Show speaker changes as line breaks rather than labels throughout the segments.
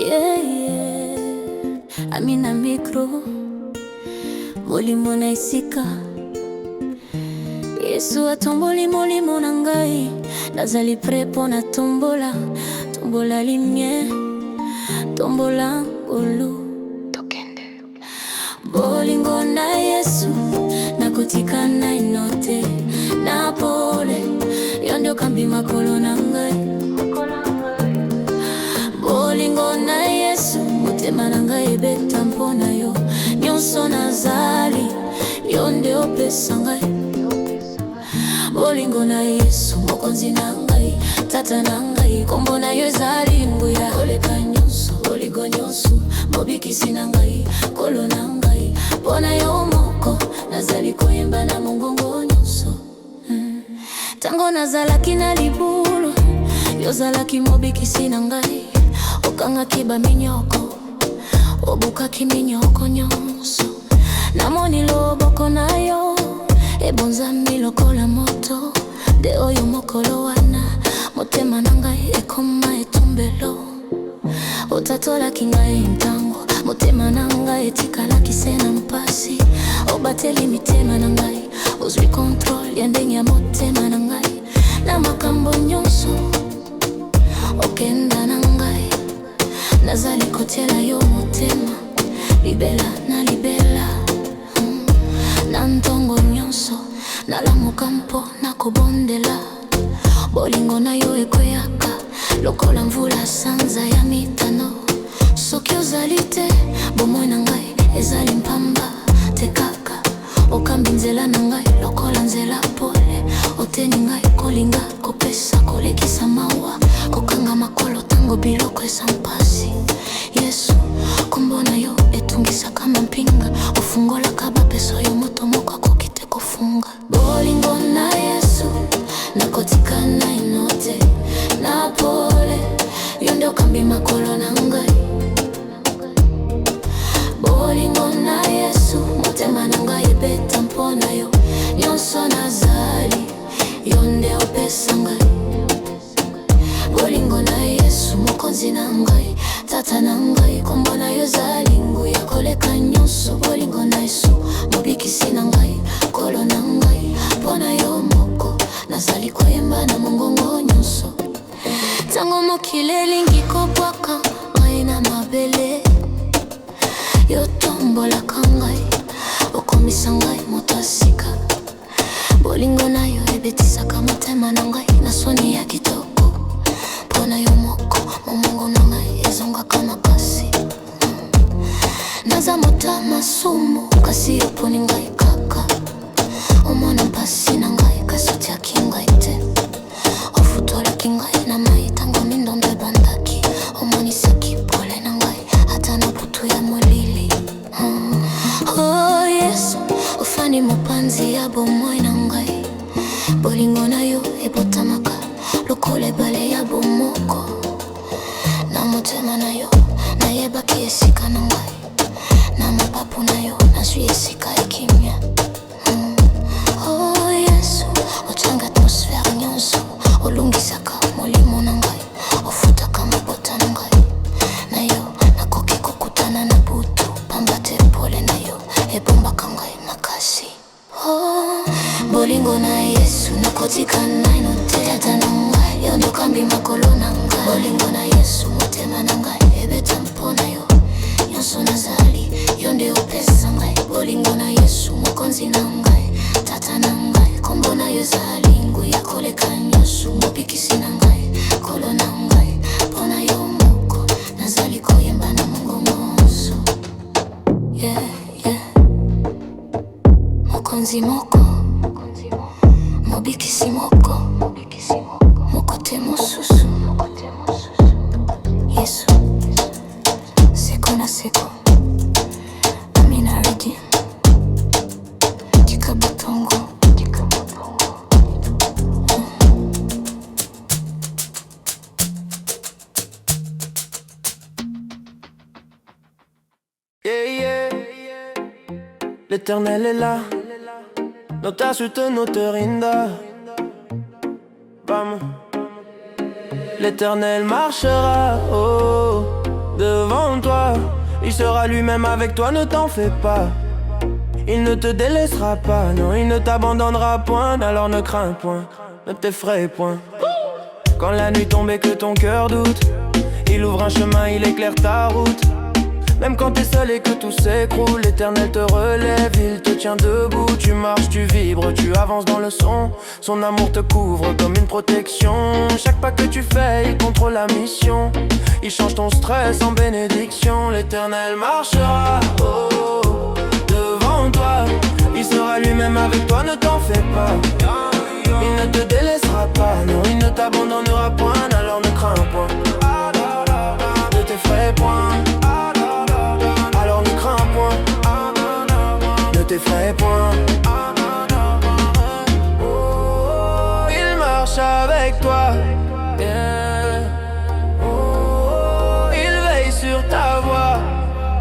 Yeah, yeah. Amina micro molimo na isika. Yesu atomboli molimo na ngai, nazali pre mpo na tombola. Tombola limie, tombola ngolu tokende. Bolingo na Yesu nakotika na inote na pole, yo ndio kambi makolo na ngai. Bolingo na Yesu motema na ngai ebeta mpona yo. Nyonso nazali yo nde opesa ngai. Bolingo na Yesu mokonzi na ngai, tata na ngai, kombo na yo ezali nguya. Koleka nyonso, bolingo nyonso, mobikisi na ngai, kolo na ngai, mpona yo moko nazali koyemba na mongongo nyonso. Tango nazalaki na libulu, yo zalaki mobikisi na ngai. Okangaki baminyoko, obukaki minyoko nyonso. Namoni loboko na yo ebonzami lokola moto. De oyo mokolo wana motema na ngai ekoma etumbelo. Otatolaki ngai ntango, motema na ngai etikalaki se na mpasi. Obateli mitema na ngai, ozwi control ya ndenge ya motema na ngai. Na makambo nyonso okenda na ngai, nazali kotiela yo motema. Libela na libela, na ntongo nyonso nalamuka mpo nakobondela. Bolingo na yo ekweyaka lokola mvula sanza ya mitano. Soki ozali te, bomoi na ngai ezali mpamba te kaka. Okambi nzela na ngai lokola nzela pole. Oteni ngai kolinga, kopesa, kolekisa mawa, kokanga makolo tango biloko eza mpasi. Yesu, kombo na yo etungisa kama mpinga. Ofungolaka bapeso yo moto moko akoki te kofunga. Bolingo na Yesu nakotika na inote na pole, yo ndio kambi makolo na ngai. Bolingo na Yesu motema na ngai ebeta mpona yo. Nyonso nazali yo nde opesa ngai. Bolingo na Yesu mokonzi na ngai, tata na ngai, kombo na yo ezali nguya. Koleka nyonso, bolingo na Yesu mobikisi na ngai, kolo na ngai, mpona yo moko nazali koyemba na mongongo nyonso. Tango mokili elingi kobwaka ngai na mabele, yo tombolaka ngai, okomisa ngai moto asika. Bolingo na yo ebetisaka motema na ngai na soni ya kitoko. Mpona yo moko momongo na ngai ezongaka makasi. Naza mota masumu kasi oponi ngai kaka. Omona mpasi na ngai kasi otiaki ngai te. Ofutolaki ngai na mai tango mindondo ebandaki. Omonisaki pole na ngai ata na butu ya molili. Oh Yesu, ofani mopanzi ya bomoi na ngai. Bolingo na yo ebotamaka lokola ebale ya bomoko. Na motema na yo nayebaki esika na ngai. Na mapapu na yo nazwi esika ekimia. Oh Yesu, otanga atmosfere nyonso. Olungisaka molimo na ngai, ofutaka mabota na ngai. Na yo nakoki kokutana na butu, pamba te pole na yo ebombaka ngai makasi. Oh, bolingo na Yesu nakotika na inote, tata na ngai, yo ndio kambi makolo na ngai. Bolingo na Yesu motema na ngai ebeta mpona yo. Nyonso nazali yo nde opesa ngai. Bolingo na Yesu mokonzi na ngai, tata na ngai, kombo na yo ezali nguya. Koleka nyonso, mobikisi na ngai, kolo na ngai, mpona yo moko nazali koyemba na mongongo nyonso. Yeah, yeah. Mokonzi moko, mobikisi moko, moko te mosusu. Yesu, seko na seko, Amina ready. Tika batongo,
yeah, yeah. L'Éternel est là, nota sut notorinda. Vamos. L'Éternel marchera, oh, devant toi. Il sera lui-même avec toi, ne t'en fais pas. Il ne te délaissera pas, non, il ne t'abandonnera point. Alors ne crains point, ne t'effraie point. Quand la nuit tombe et que ton cœur doute, il ouvre un chemin, il éclaire ta route. Même quand t'es seul et que tout s'écroule, l'Éternel te relève, il te tient debout. Tu marches, tu vibres, tu avances dans le son. Son amour te couvre comme une protection. Chaque pas que tu fais, il contrôle la mission. Il change ton stress en bénédiction. L'Éternel marchera, oh, devant toi. Il sera lui-même avec toi, ne t'en fais pas. Il ne te délaissera pas, non, il ne t'abandonnera point. Alors ne crains point, ne t'effraie point. Alors ne crains point, ne t'effraie point. Oh, il marche avec toi, yeah. Oh, il veille sur ta voie,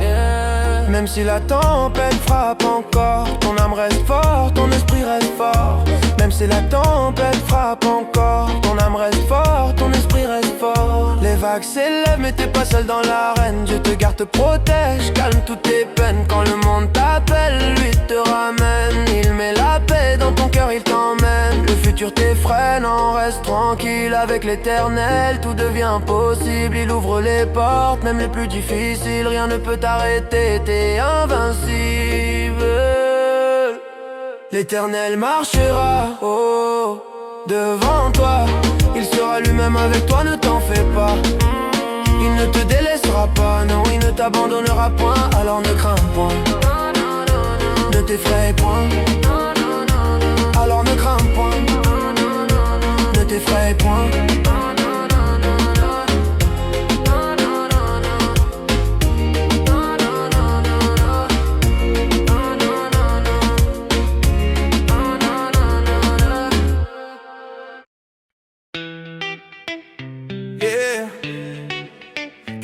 yeah. Même si la tempête frappe encore, ton âme reste forte, ton esprit reste fort. Même si la tempête frappe encore, ton âme reste forte, ton esprit reste fort. Les vagues s'élèvent mais t'es pas seul dans l'arène. Dieu te garde, te protège, calme toutes tes peines. Quand le monde t'appelle, lui te ramène. Il met la paix dans ton cœur, il t'emmène. Le futur t'effraie, non, reste tranquille. Avec l'Éternel, tout devient possible. Il ouvre les portes, même les plus difficiles. Rien ne peut t'arrêter, t'es invincible. L'Éternel marchera, oh, devant toi. Il sera lui-même avec toi, ne t'en fais pas. Il ne te délaissera pas, non, il ne t'abandonnera point. Alors ne crains point, ne t'effraie point. Alors ne crains point, ne t'effraie point.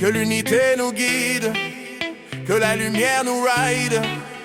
Que l'unité nous guide, que la lumière nous ride.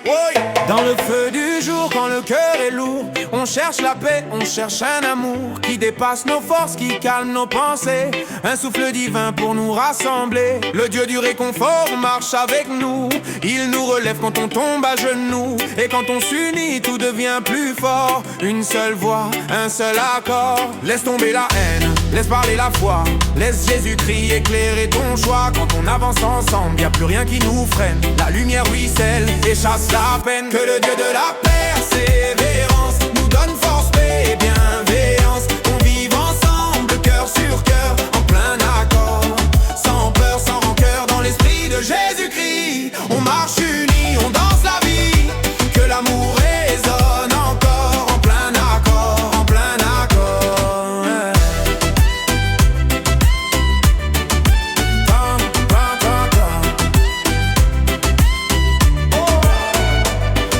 Oh yeah. Dans le feu du jour, quand le cœur est lourd, on cherche la paix, on cherche un amour qui dépasse nos forces, qui calme nos pensées. Un souffle divin pour nous rassembler. Le Dieu du réconfort marche avec nous. Il nous relève quand on tombe à genoux. Et quand on s'unit, tout devient plus fort. Une seule voix, un seul accord. Laisse tomber la haine, laisse parler la foi. Laisse Jésus-Christ éclairer ton choix. Quand on avance ensemble, y a plus rien qui nous freine. La lumière ruisselle et chasse la peine. Que le Dieu de la persévérance nous donne force, paix et bienveillance. Qu'on vive ensemble, cœur sur cœur, en plein accord. Sans peur, sans rancœur, dans l'esprit de Jésus-Christ. On marche unis, on danse la vie. Que l'amour résonne encore, en plein accord, en plein accord.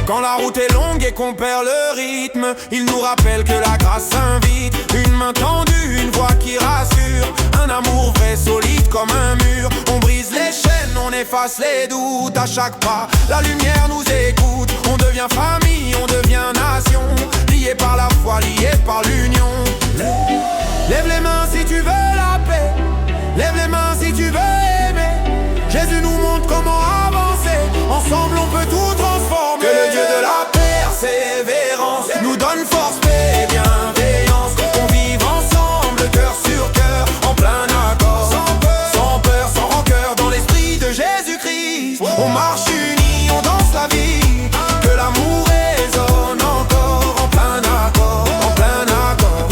Quand la route est longue et qu'on perd le rythme, il nous rappelle que la grâce invite. Une main tendue, une voix qui rassure. Un amour vrai, solide comme un mur. On brise les chaînes, on efface les doutes. À chaque pas, la lumière nous écoute. On devient famille, on devient nation. Liés par la foi, liés par l'union. Lève les mains si tu veux la paix. Lève les mains si tu veux aimer. Jésus nous montre comment avancer. Ensemble on peut tout transformer. Que le Dieu de la persévérance nous donne force, paix et bienveillance. On vive ensemble, cœur sur cœur, en plein accord. Sans peur, sans rancœur, dans l'esprit de Jésus-Christ. On marche unis, on danse la vie. Que l'amour résonne encore, en plein accord, en plein accord.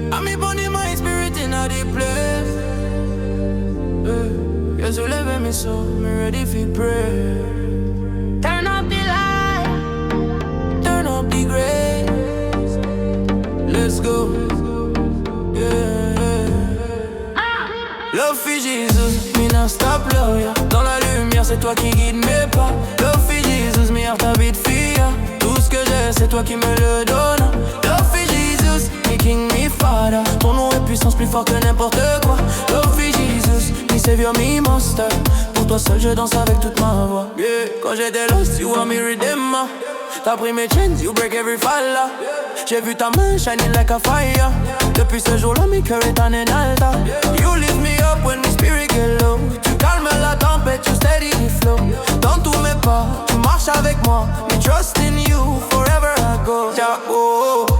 I'm burning my spirit in a deep place. Yes, you live in me, so me ready for pray. Turn up the light, turn up the grace. Let's go. Yeah. Love for Jesus, me not stop love ya. Dans la lumière, c'est toi qui guide mes pas. Love for Jesus, me heart habite for ya. Tout ce que
fort que n'importe quoi. Love me Jesus, me savior, me master. Pour toi seul je danse avec toute ma voix. Yeah. Quand j'étais lost, you want me redeemer. T'as pris mes chains, you break every fall. J'ai vu ta main shining like a fire. Depuis ce jour-là, mes cœurs est en alta. You lift me up when my spirit get low. Tu calmes la tempête, you steady the flow. Dans tous mes pas, tu marches avec moi. Me trust in you, forever I go.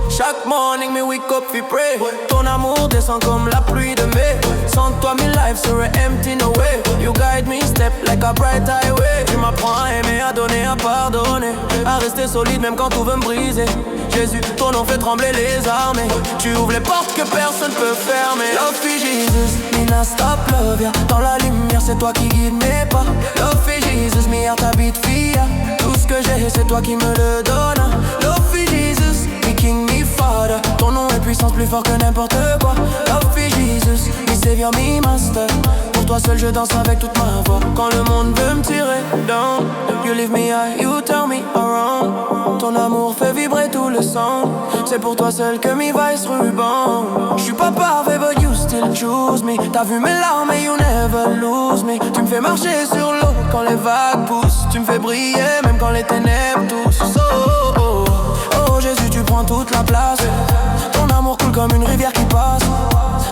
Chaque morning, me wake up, we pray. Ton amour descend comme la pluie de mai. Sans toi, my life serait empty, no way. You guide me, step like a bright highway. Tu m'apprends à aimer, à donner, à pardonner. À rester solide même quand tout veut me briser. Jésus, ton nom fait trembler les armées. Tu ouvres les portes que personne peut fermer. Love me Jesus, me not stop love ya. Dans la lumière c'est toi qui guide mes pas. Love me Jesus, me heart habite fia. Tout ce que j'ai c'est toi qui me le donne. Love me Jesus, me king, me father. Ton nom est puissance plus fort que n'importe quoi. Love me Jesus, me savior, me master. Pour toi seul je danse avec toute ma voix. Quand le monde veut me tirer down, you leave me high, you turn me around. Ton amour fait vibrer tout le sang. C'est pour toi seul que mes vices ruban. J'suis pas parfait but you still choose me. T'as vu mes larmes et you never lose me. Tu me fais marcher sur l'eau quand les vagues poussent. Tu me fais briller même quand les ténèbres toussent. Oh Jésus tu prends toute la place. Ton amour coule comme une rivière qui passe.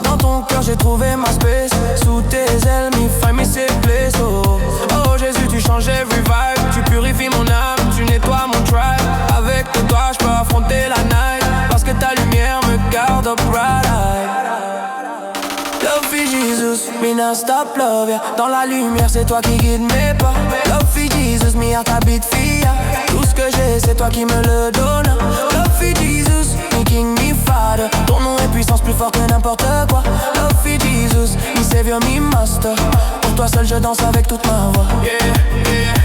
Dans ton cœur j'ai trouvé ma space. Sous tes ailes me find me safe place. Oh Jésus tu changes every vibe. Tu purifies mon âme, tu nettoies mon tribe. Avec toi je peux affronter la night. Parce que ta lumière me garde upright. Love me Jesus, me not stop love ya. Dans la lumière c'est toi qui guide mes pas. Love me Jesus, me heart habite fia. Tout ce que j'ai c'est toi qui me le donne. Love me Jesus, me king, me father. Ton nom est puissance plus fort que n'importe quoi. Love me Jesus, me savior, me master. Pour toi seul je danse avec toute ma voix. Yeah, yeah.